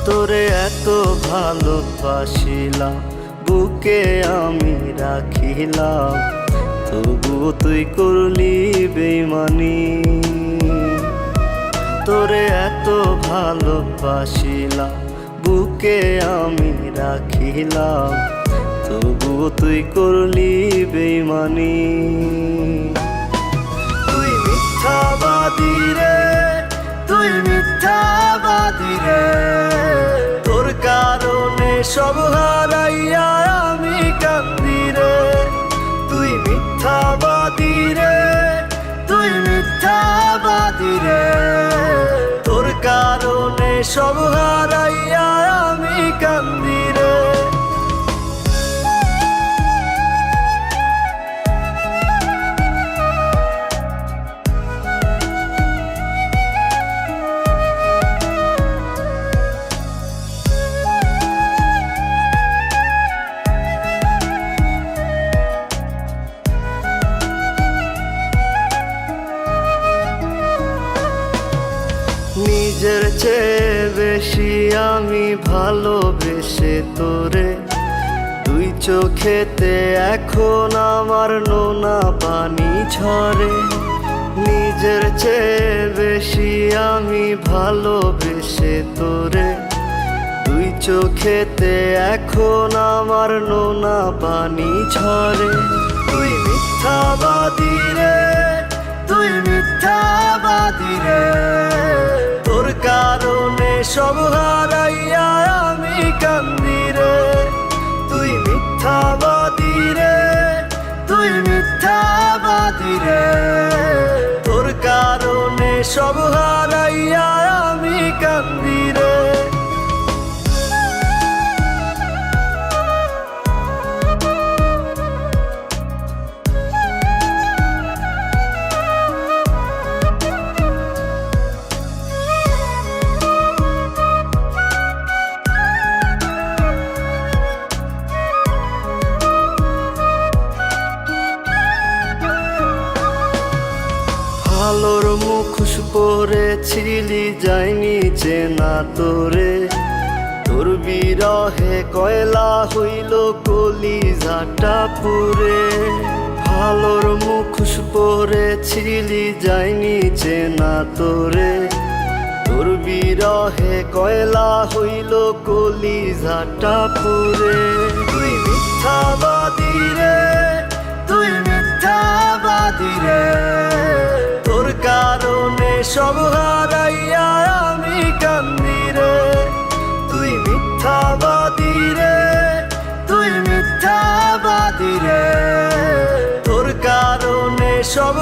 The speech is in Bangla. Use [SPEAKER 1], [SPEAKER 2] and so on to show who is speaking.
[SPEAKER 1] তোরে এত ভালোবাসিলাম, বুকে আমি রাখিলাম, তবুও তুই করলি বেইমানি। তোরে এত ভালোবাসিলাম, বুকে আমি রাখিলাম, তবুও তুই করলি বেইমানি। তুই মিথ্যাবাদী রে, তুই মিথ্যাবাদী রে, তোর কারণে সব হারাইয়া আমি কান্দি রে। তুই মিথ্যাবাদী রে, তুই মিথ্যাবাদী রে, তোর কারণে সব হারাইয়া আমি কান্দি রে। নিজের চেয়ে বেশি আমি ভালোবেসে তোরে, দুই চোখেতে এখন আমার নোনা পানি ঝরে। নিজের চেয়ে বেশি আমি ভালোবেসে তোরে, দুই চোখেতে এখন আমার নোনা পানি ঝরে। তুই মিথ্যাবাদী রে, তুই মিথ্যাবাদী রে, তোর কারণে সব হারাইয়া আমি কান্দি রে। তুই মিথ্যাবাদী রে, তুই মিথ্যাবাদী রে, তোর কারণে সব হারাইয়া আমি কান্দি রে। ভালোর মুখোশ পরেছিলি, যায়নি চেনা তোরে, তোর বিরহে কয়লা হইল কলিজাটা পুরে। ভালোর মুখোশ পরেছিলি, যায়নি চেনা তোরে, তোর বিরহে কয়লা হইল কলিজাটা পুরে। তুই মিথ্যাবাদী রে, তুই মিথ্যাবাদী রে, তোর কারণে সব হারাইয়া আমি কান্দি রে। তুই মিথ্যাবাদী রে, তুই মিথ্যাবাদী রে, তোর কারণে সব